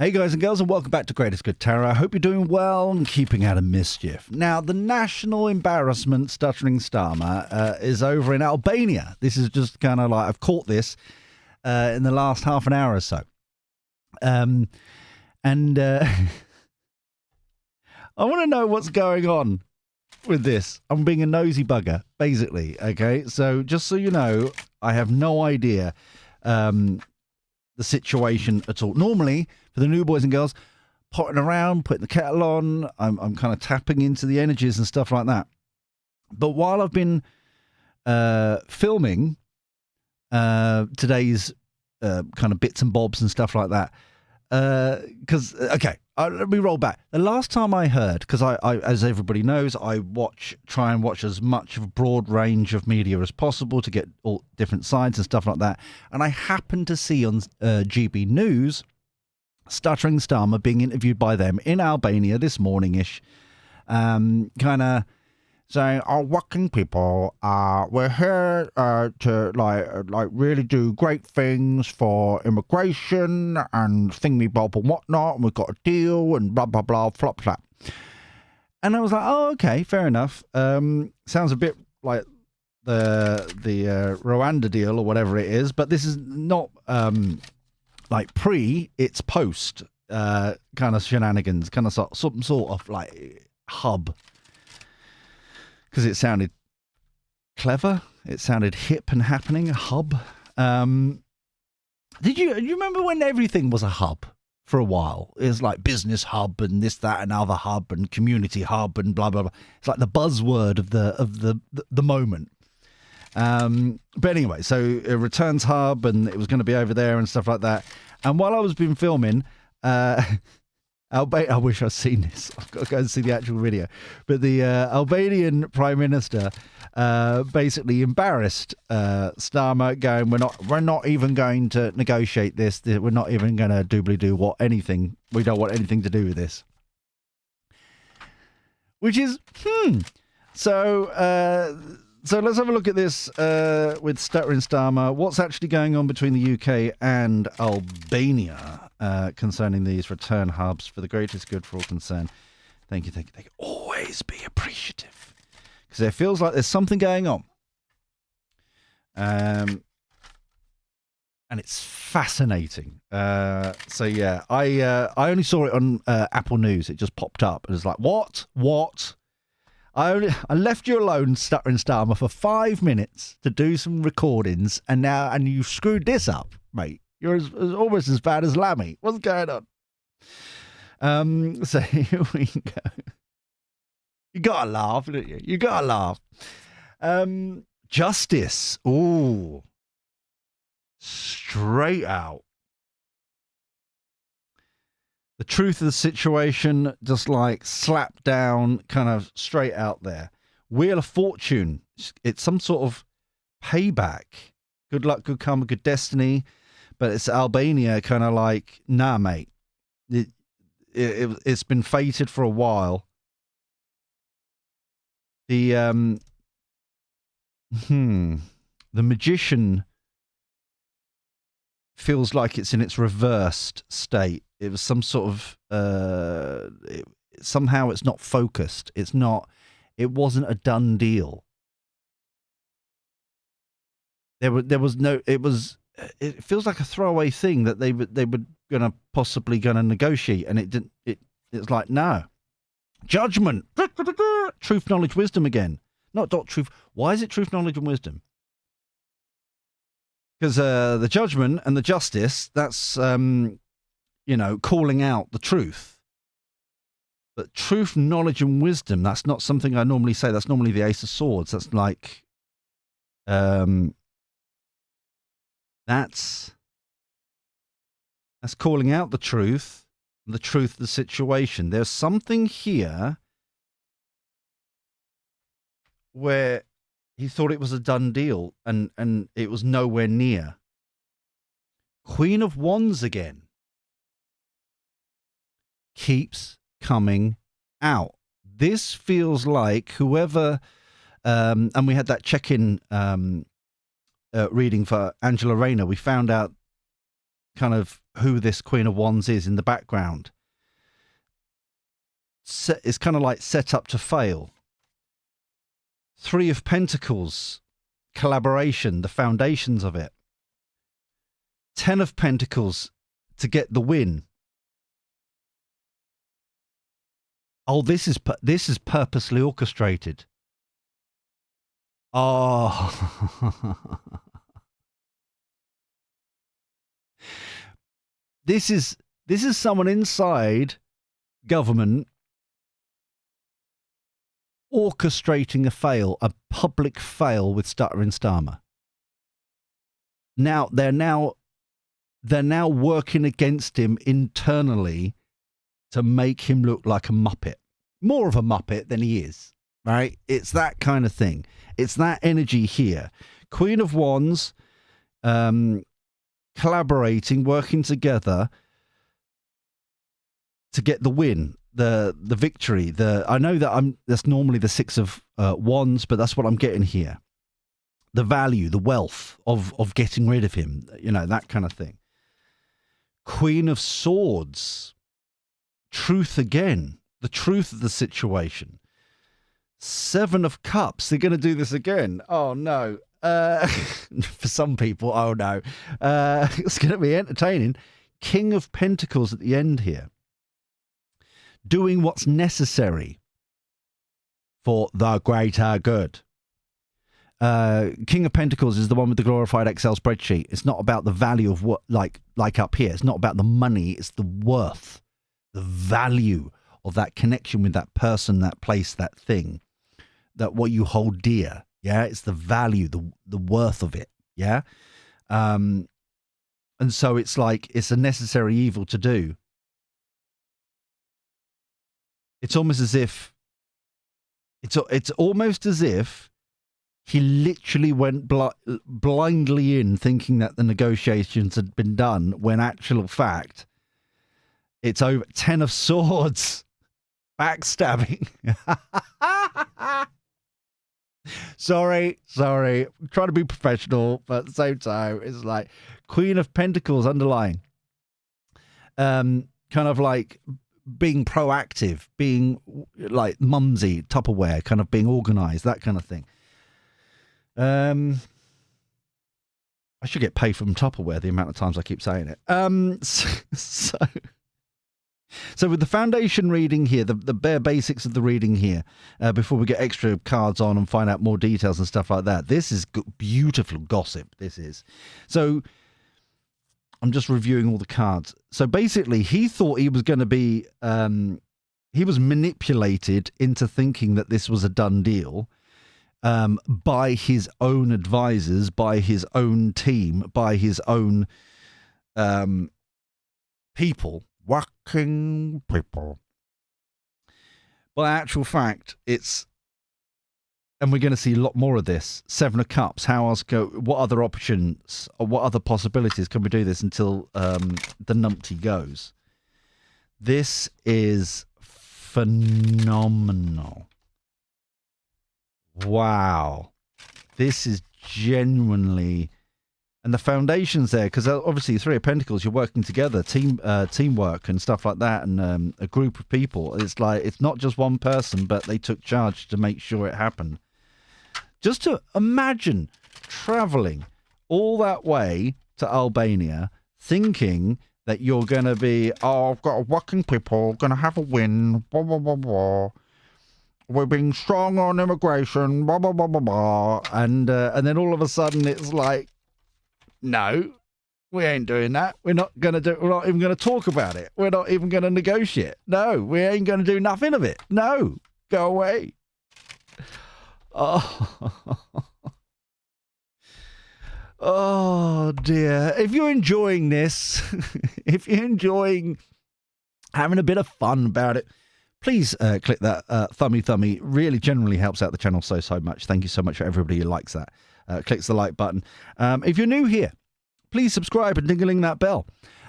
Hey guys and girls, and welcome back to Greatest Good Terror. I hope you're doing well and keeping out of mischief. Now, the national embarrassment stuttering Starmer is over in Albania. This is just kind of like, I've caught this in the last half an hour or so. I want to know what's going on with this. I'm being a nosy bugger, basically, okay? So, just so you know, I have no idea the situation at all. Normally, for the new boys and girls, potting around, putting the kettle on, I'm kind of tapping into the energies and stuff like that. But while I've been filming today's kind of bits and bobs and stuff like that, let me roll back. The last time I heard, because I, as everybody knows, I try and watch as much of a broad range of media as possible to get all different sides and stuff like that. And I happened to see on GB News, Stuttering Starmer being interviewed by them in Albania this morning-ish, kind of saying, "Our working people, we're here to like really do great things for immigration and thingy-bob and whatnot, and we've got a deal and blah blah blah, flop flap." And I was like, "Oh, okay, fair enough. Sounds a bit like the Rwanda deal or whatever it is, but this is not like pre, it's post kind of shenanigans, kind of some sort of like hub." Because it sounded clever, it sounded hip and happening, a hub. Did you remember when everything was a hub for a while? It was like business hub and this, that, and other hub and community hub and blah blah blah. It's like the buzzword of the moment. But anyway, so it returns hub and it was going to be over there and stuff like that. And while I was been filming, I wish I'd seen this. I've got to go and see the actual video. But the Albanian Prime Minister basically embarrassed Starmer, going, "We're not even going to negotiate this. We're not even going to doobly-doo anything. We don't want anything to do with this." Which is, So let's have a look at this with Stuttering Starmer. What's actually going on between the UK and Albania concerning these return hubs for the greatest good for all concerned? Thank you. Always be appreciative, because it feels like there's something going on. And it's fascinating. So yeah, I only saw it on Apple News. It just popped up and it's like, what? I left you alone, Stuttering Starmer, for 5 minutes to do some recordings, and you screwed this up, mate. You're almost as bad as Lammy. What's going on? So here we go. You gotta laugh, don't you? You gotta laugh. Justice. Ooh. Straight out. The truth of the situation, just like slapped down, kind of straight out there. Wheel of Fortune. It's some sort of payback. Good luck, good karma, good destiny. But it's Albania, kind of like, nah, mate. It's been fated for a while. The magician feels like it's in its reversed state. It was some sort of somehow it's not focused. It wasn't a done deal. It feels like a throwaway thing that they were possibly gonna negotiate, and it didn't. It's like, no. Judgment. Truth, knowledge, wisdom again. Not truth. Why is it truth, knowledge, and wisdom? Because the judgment and the justice, that's calling out the truth. But truth, knowledge, and wisdom, that's not something I normally say. That's normally the Ace of Swords. That's like, that's calling out the truth of the situation. There's something here where he thought it was a done deal, and it was nowhere near. Queen of Wands again. Keeps coming out. This feels like whoever, and we had that check-in reading for Angela Rayner. We found out kind of who this Queen of Wands is in the background. It's kind of like set up to fail. Three of Pentacles, collaboration, the foundations of it. 10 of Pentacles to get the win. Oh, this is purposely orchestrated. Oh. This is someone inside government orchestrating a public fail with Stutter and Starmer. Now they're now working against him internally to make him look like a muppet. More of a muppet than he is, right? It's that kind of thing. It's that energy here. Queen of Wands, collaborating, working together to get the win, the victory. I know that that's normally the Six of Wands, but that's what I'm getting here. The value, the wealth of getting rid of him, that kind of thing. Queen of Swords, truth again, the truth of the situation. Seven of Cups, they're going to do this again. Oh no. For some people, oh no. It's going to be entertaining. King of Pentacles at the end here. Doing what's necessary for the greater good. King of Pentacles is the one with the glorified Excel spreadsheet. It's not about the value of what, like up here. It's not about the money. It's the worth, the value of that connection with that person, that place, that thing, that what you hold dear. Yeah, it's the value, the worth of it. Yeah, and so it's like it's a necessary evil to do. It's almost as if he literally went blindly in thinking that the negotiations had been done, when actual fact, it's over. 10 of Swords. Backstabbing. Sorry. I'm trying to be professional, but at the same time, it's like Queen of Pentacles underlying. Kind of like being proactive, being like mumsy, Tupperware, kind of being organized, that kind of thing. I should get paid from Tupperware the amount of times I keep saying it. So with the foundation reading here, the bare basics of the reading here, before we get extra cards on and find out more details and stuff like that, this is beautiful gossip, this is. So I'm just reviewing all the cards. So basically, he thought he was going to be, he was manipulated into thinking that this was a done deal by his own advisors, by his own team, by his own people. Working people. By actual fact, it's, and we're going to see a lot more of this. 7 of Cups. How else go? What other options or what other possibilities can we do this until the numpty goes? This is phenomenal. Wow, this is genuinely. And the foundations there, because obviously 3 of Pentacles, you're working together, teamwork and stuff like that, and a group of people. It's like, it's not just one person, but they took charge to make sure it happened. Just to imagine traveling all that way to Albania, thinking that you're going to be, oh, I've got working people, going to have a win, blah, blah, blah, blah. We're being strong on immigration, blah, blah, blah, blah, blah. And then all of a sudden it's like, no, we ain't doing that. We're not even going to talk about it. We're not even going to negotiate. No, we ain't going to do nothing of it. No, go away. Oh dear. If you're enjoying this, if you're enjoying having a bit of fun about it, please click that thummy. Really generally helps out the channel so much. Thank you so much for everybody who likes that. Clicks the like button. If you're new here, please subscribe and ding-a-ling that bell.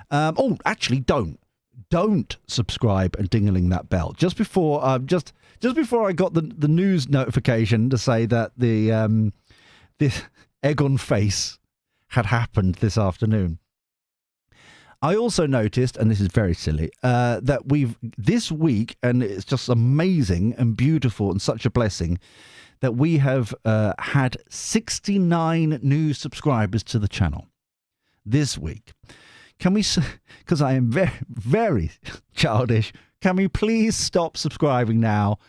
Actually, don't subscribe and ding-a-ling that bell. Just before I got the news notification to say that this egg on face had happened this afternoon, I also noticed, and this is very silly, that we've this week, and it's just amazing and beautiful and such a blessing, that we have had 69 new subscribers to the channel this week. Can we, because I am very, very childish, can we please stop subscribing now?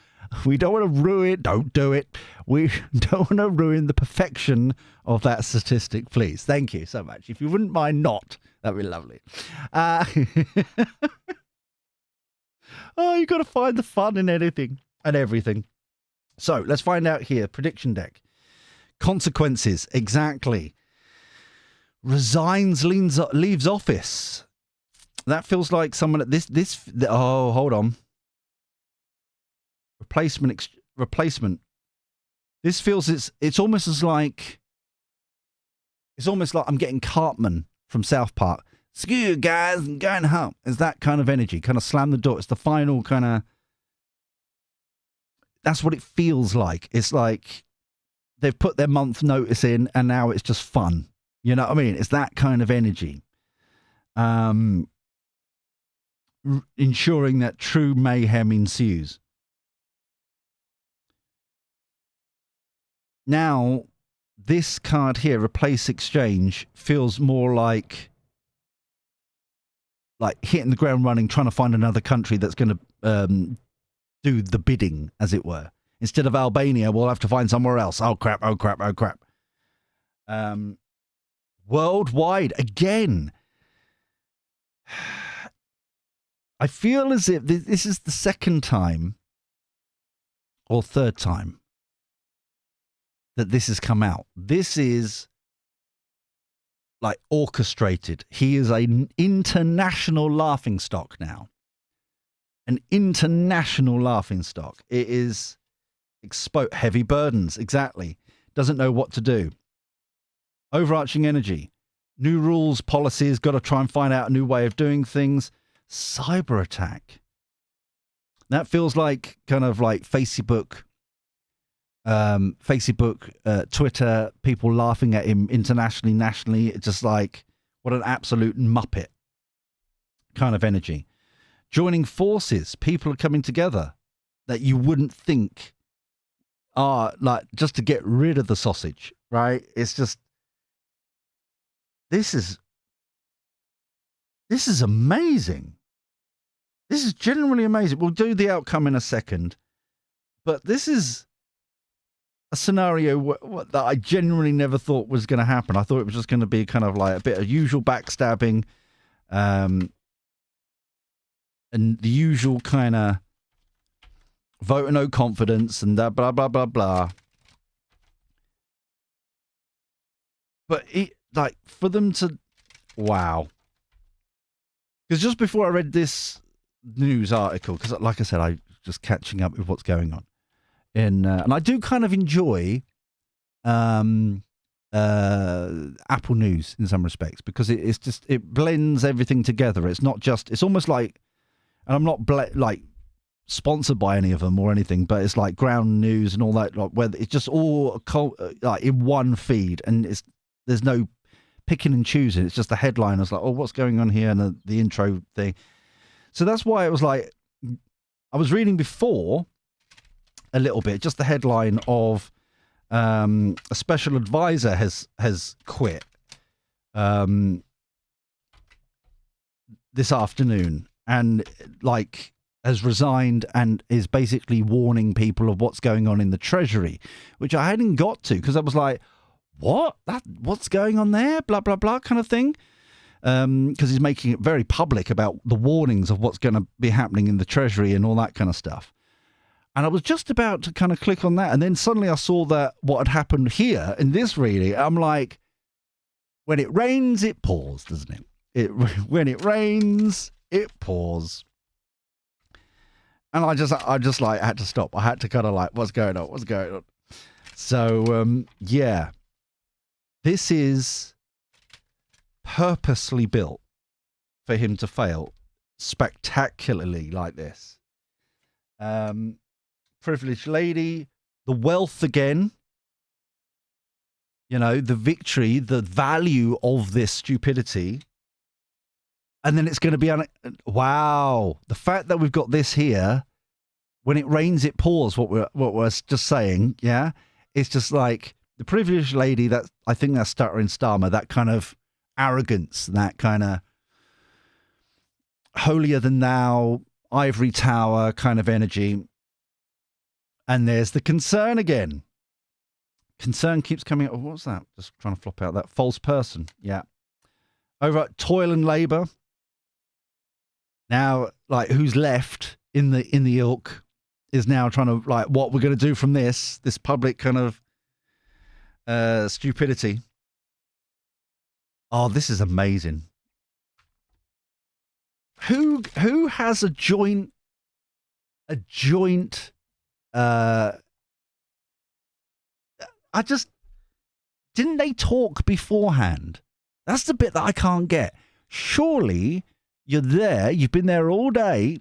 We don't want to ruin, don't do it. We don't want to ruin the perfection of that statistic, please. Thank you so much. If you wouldn't mind not, that'd be lovely. Oh, you got to find the fun in anything and everything. So let's find out here. Prediction deck. Consequences. Exactly. Resigns, leaves office. That feels like someone at this. Oh, hold on. Replacement. This feels it's almost like I'm getting Cartman from South Park. Screw you guys, I'm going home. It's that kind of energy. Kind of slam the door. It's the final kind of. That's what it feels like. It's like they've put their month notice in, and now it's just fun. You know what I mean? It's that kind of energy. Ensuring that true mayhem ensues. Now, this card here, replace exchange, feels more like hitting the ground running, trying to find another country that's going to do the bidding, as it were. Instead of Albania, we'll have to find somewhere else. Oh, crap, oh, crap, oh, crap. Worldwide, again. I feel as if this is the second time or third time that this has come out. This is like orchestrated. He is an international laughingstock now. An international laughingstock. It is heavy burdens, exactly. Doesn't know what to do. Overarching energy. New rules, policies, got to try and find out a new way of doing things. Cyber attack. That feels like kind of like Facebook, Twitter, people laughing at him internationally, nationally. It's just like, what an absolute muppet kind of energy. Joining forces, people are coming together that you wouldn't think are like just to get rid of the sausage, right? It's just, this is amazing. This is genuinely amazing. We'll do the outcome in a second, but this is a scenario that I genuinely never thought was going to happen. I thought it was just going to be kind of like a bit of usual backstabbing, and the usual kind of vote of no confidence and that blah, blah, blah, blah. But like for them to, wow. Because just before I read this news article, because like I said, I was just catching up with what's going on. And I do kind of enjoy Apple News in some respects, because it blends everything together. It's not just, it's almost like, and I'm not like sponsored by any of them or anything, but it's like ground news and all that, like where it's just all like in one feed, and there's no picking and choosing. It's just the headline. It's like, oh, what's going on here, and the intro thing. So that's why it was like, I was reading before a little bit, just the headline of a special advisor has quit this afternoon, and like has resigned, and is basically warning people of what's going on in the Treasury, which I hadn't got to, because I was like, what's going on there, blah blah blah kind of thing, because he's making it very public about the warnings of what's going to be happening in the Treasury and all that kind of stuff. And I was just about to kind of click on that, and then suddenly I saw that what had happened here in this reading. I'm like, when it rains, it pours, doesn't it? When it rains, it pours. And I just like had to stop. I had to kind of like, what's going on? What's going on? So yeah, this is purposely built for him to fail spectacularly like this. Privileged lady, the wealth again, you know, the victory, the value of this stupidity. And then it's going to be, wow, the fact that we've got this here, when it rains, it pours, what we're just saying, yeah? It's just like the privileged lady, that I think that's stuttering Starmer, that kind of arrogance, that kind of holier than thou, ivory tower kind of energy. And there's the concern again. Concern keeps coming up. Oh, what's that? Just trying to flop out that false person. Yeah. Over at toil and labour. Now, like, who's left in the ilk is now trying to, like, what we're going to do from this public kind of stupidity. Oh, this is amazing. Who has a joint didn't they talk beforehand? That's the bit that I can't get. Surely you're there, you've been there all day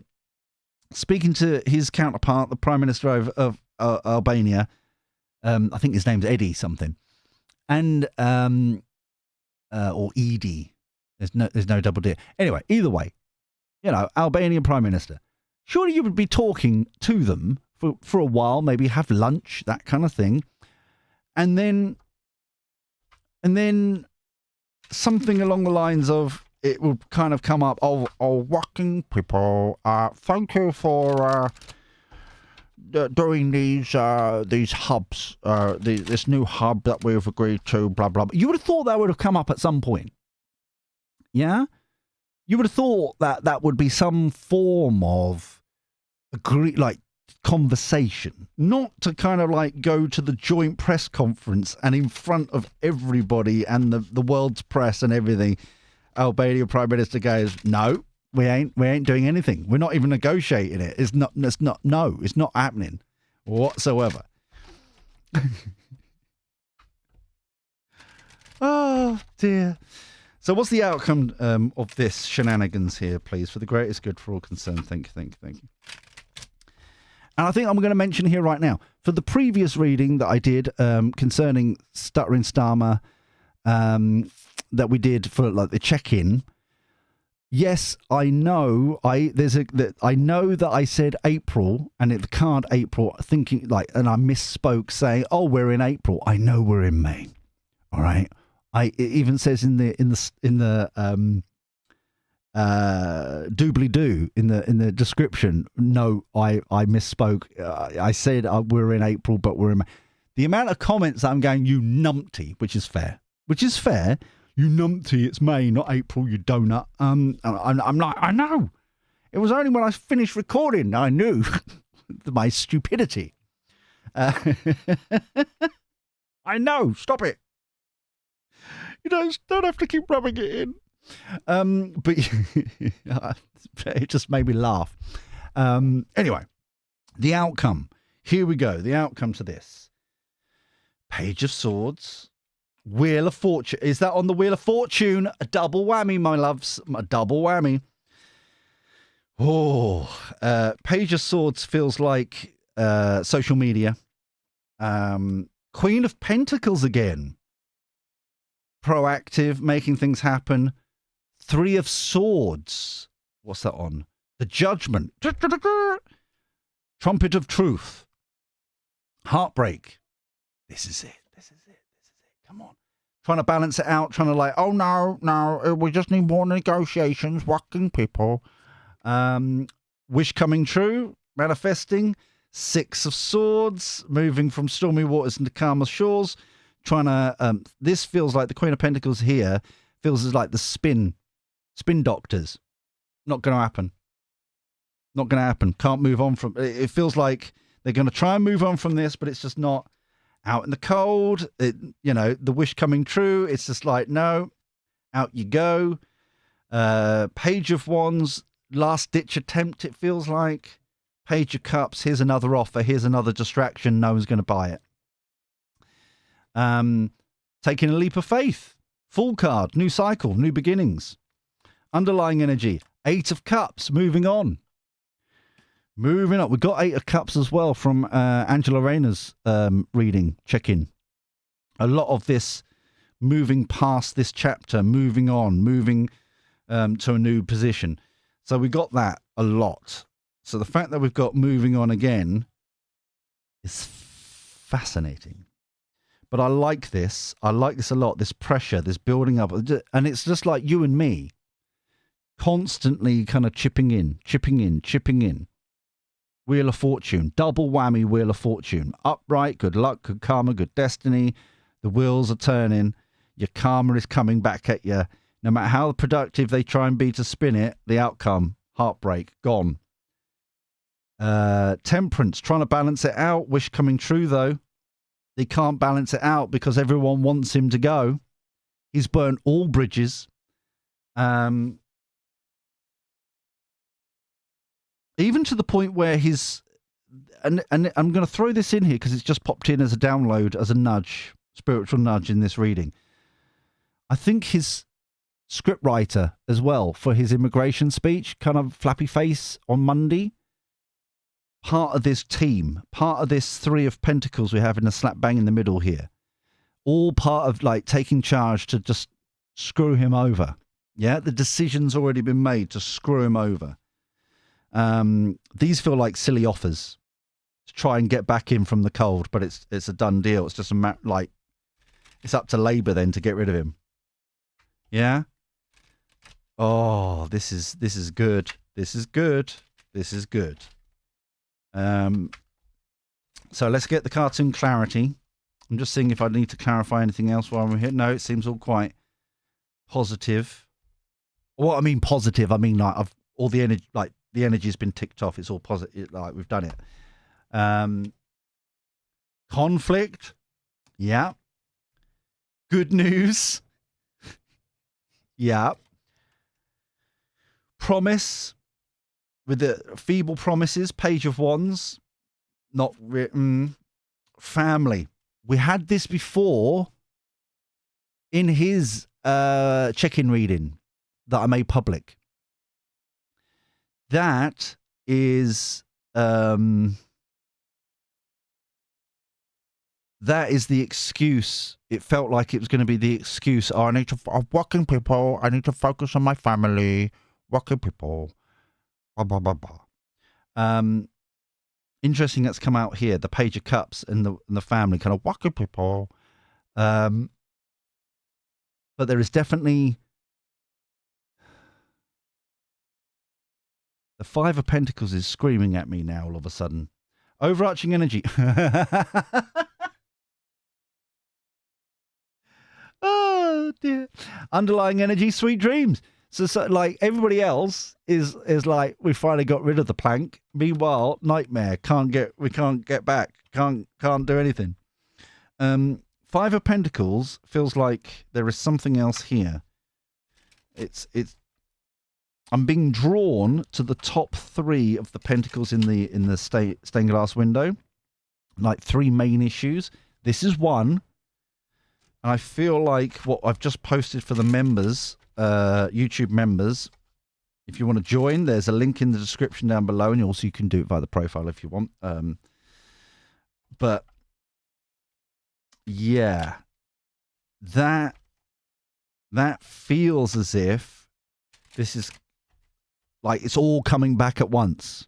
speaking to his counterpart, the Prime Minister of Albania. I think his name's Eddie something. And or Edie. There's no double D. Anyway, either way, you know, Albanian Prime Minister. Surely you would be talking to them for a while, maybe have lunch, that kind of thing. And then something along the lines of, it will kind of come up, working people, thank you for doing these hubs, this new hub that we've agreed to, blah, blah, blah. You would have thought that would have come up at some point. Yeah? You would have thought that would be some form of conversation, not to kind of like go to the joint press conference and in front of everybody and the world's press and everything. Albania Prime Minister goes, no, we ain't doing anything. We're not even negotiating it. It's not happening whatsoever. Oh dear. So what's the outcome of this shenanigans here, please? For the greatest good for all concerned. Thank you. And I think I'm going to mention here right now, for the previous reading that I did concerning Stuttering Starmer, that we did for like the check-in. Yes, I know. I know that I said April, and it can't April. Thinking like, and I misspoke, saying, "Oh, we're in April." I know we're in May. All right. It even says in the doobly-doo in the description. No, I misspoke. I said we're in April, but we're in May. The amount of comments that I'm going, you numpty, which is fair. You numpty, it's May, not April, you donut. I'm like, I know. It was only when I finished recording I knew my stupidity. I know, stop it. You don't have to keep rubbing it in. But it just made me laugh. Anyway, the outcome. Here we go. The outcome to this. Page of Swords. Wheel of Fortune. Is that on the Wheel of Fortune? A double whammy, my loves. A double whammy. Oh, Page of Swords feels like social media. Queen of Pentacles again. Proactive, making things happen. Three of Swords. What's that on? The Judgment. Trumpet of Truth. Heartbreak. This is it. Come on. Trying to balance it out. Trying to like, oh, no. We just need more negotiations. Working people. Wish coming true. Manifesting. Six of Swords. Moving from stormy waters into calmer shores. Trying to... this feels like the Queen of Pentacles here. Feels as like the spin doctors. Not going to happen. Can't move on from... It feels like they're going to try and move on from this, but it's just not... Out in the cold, the wish coming true. It's just like, no, out you go. Page of Wands, last ditch attempt, it feels like. Page of Cups, here's another offer, here's another distraction, no one's going to buy it. Taking a leap of faith, Full card, new cycle, new beginnings. Underlying energy, Eight of Cups, moving on. Moving up. We've got Eight of Cups as well from Angela Rayner's reading, check-in. A lot of this moving past this chapter, moving on, moving to a new position. So we got that a lot. So the fact that we've got moving on again is fascinating. But I like this. I like this a lot, this pressure, this building up. And it's just like you and me, constantly kind of chipping in. Wheel of Fortune, double whammy Wheel of Fortune. Upright, good luck, good karma, good destiny. The wheels are turning. Your karma is coming back at you. No matter how productive they try and be to spin it, the outcome, heartbreak, gone. Temperance, trying to balance it out. Wish coming true, though. They can't balance it out because everyone wants him to go. He's burnt all bridges. Even to the point where he's... And I'm going to throw this in here because it's just popped in as a download, as a nudge, spiritual nudge in this reading. I think his scriptwriter as well for his immigration speech, kind of flappy face on Monday, part of this team, part of this Three of Pentacles we have in the slap bang in the middle here, all part of like taking charge to just screw him over. Yeah, the decision's already been made to screw him over. These feel like silly offers to try and get back in from the cold, but it's a done deal. It's just like it's up to Labour then to get rid of him. Yeah. Oh, this is good. This is good. This is good. So let's get the cartoon clarity. I'm just seeing if I need to clarify anything else while we're here. No, it seems all quite positive. Well, I mean positive. I mean like all the energy, like the energy's been ticked off. It's all positive. Like we've done it. Conflict. Yeah. Good news. Yeah. Promise. With the feeble promises, Page of Wands, not written. Family. We had this before in his check-in reading that I made public. That is the excuse. It felt like it was going to be the excuse. Oh, I need to, working people. I need to focus on my family. Working people. Blah, blah, blah, blah. Interesting that's come out here, the Page of Cups and the family, kind of wacky people. But there is definitely the Five of Pentacles is screaming at me now all of a sudden. Overarching energy. Oh dear. Underlying energy, sweet dreams. So like everybody else is like, we finally got rid of the plank. Meanwhile, nightmare. We can't get back. Can't do anything. Five of Pentacles feels like there is something else here. I'm being drawn to the top three of the pentacles in the stained glass window. Like three main issues. This is one. And I feel like what I've just posted for the members, YouTube members, if you want to join, there's a link in the description down below, and also you can do it via the profile if you want. But yeah, that feels as if this is like it's all coming back at once.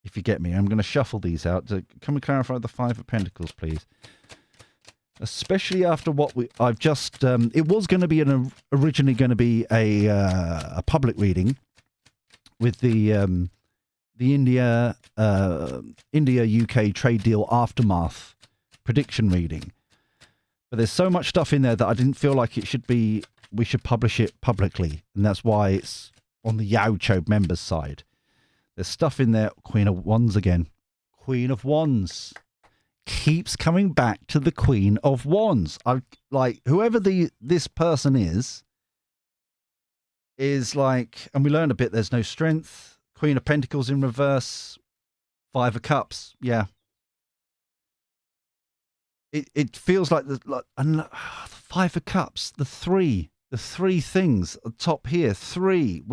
If you get me, I'm going to shuffle these out. Can we clarify the Five of Pentacles, please? Especially after what I've just... it was going to be originally going to be a public reading with the India UK trade deal aftermath prediction reading. But there's so much stuff in there that I didn't feel like we should publish it publicly. And that's why it's on the Yaocho members side. There's stuff in there. Queen of Wands again. Queen of Wands. Keeps coming back to the Queen of Wands. I like whoever this person is like, and we learned a bit. There's no strength. Queen of Pentacles in reverse. Five of Cups. Yeah. It feels like the Five of Cups. The three things at the top here. Three.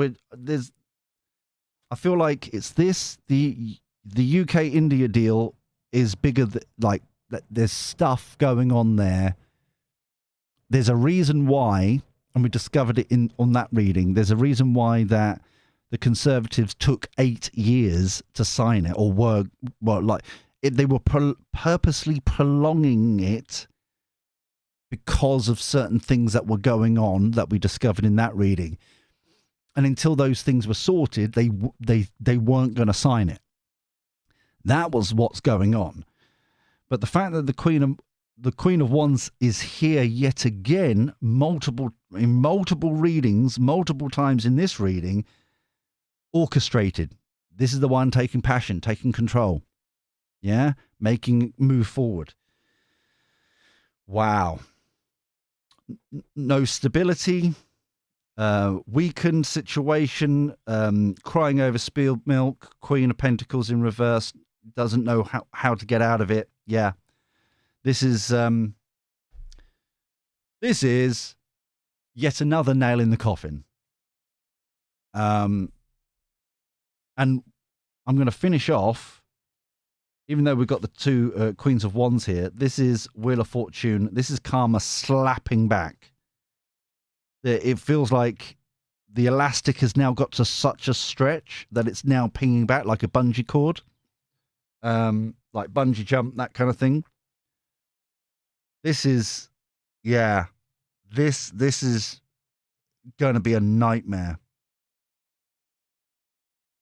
I feel like it's this. The UK India deal is bigger like there's stuff going on there. There's a reason why, and we discovered it on that reading. There's a reason why that the Conservatives took 8 years to sign it, or they were purposely prolonging it because of certain things that were going on that we discovered in that reading. And until those things were sorted, they weren't going to sign it. That was what's going on. But the fact that the Queen of Wands is here yet again, in multiple readings, multiple times in this reading, orchestrated. This is the one taking passion, taking control. Yeah? Making move forward. Wow. No stability, weakened situation, crying over spilled milk, Queen of Pentacles in reverse, doesn't know how to get out of it. Yeah. This is yet another nail in the coffin. And I'm going to finish off, even though we've got the two Queens of Wands here. This is Wheel of Fortune. This is karma slapping back. It feels like the elastic has now got to such a stretch that it's now pinging back like a bungee cord, like bungee jump, that kind of thing. This is, yeah, this is going to be a nightmare.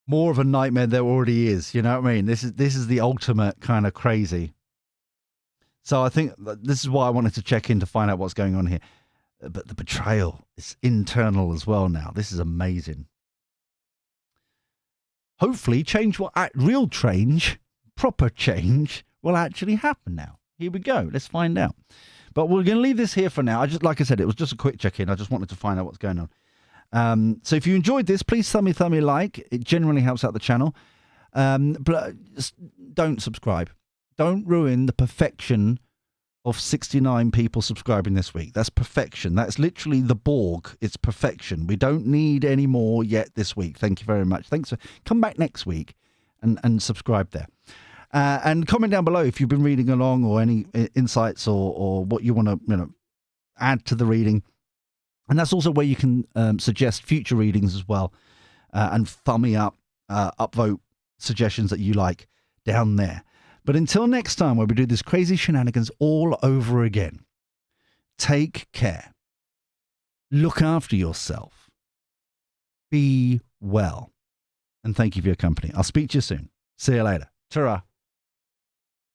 More of a nightmare there already is. You know what I mean? This is the ultimate kind of crazy. So I think this is why I wanted to check in to find out what's going on here. But the betrayal is internal as well now. This is amazing. Hopefully real change, proper change will actually happen now. Here we go. Let's find out. But we're going to leave this here for now. Like I said, it was just a quick check-in. I just wanted to find out what's going on. So if you enjoyed this, please thumb me like. It generally helps out the channel. But don't subscribe. Don't ruin the perfection of 69 people subscribing this week. That's perfection. That's literally the Borg. It's perfection. We don't need any more yet this week. Thank you very much. Thanks. Come back next week and subscribe there. And comment down below if you've been reading along, or any insights, or what you want to add to the reading. And that's also where you can suggest future readings as well, and thumb me up, upvote suggestions that you like down there. But until next time, where we do this crazy shenanigans all over again, take care. Look after yourself. Be well. And thank you for your company. I'll speak to you soon. See you later. Ta-ra.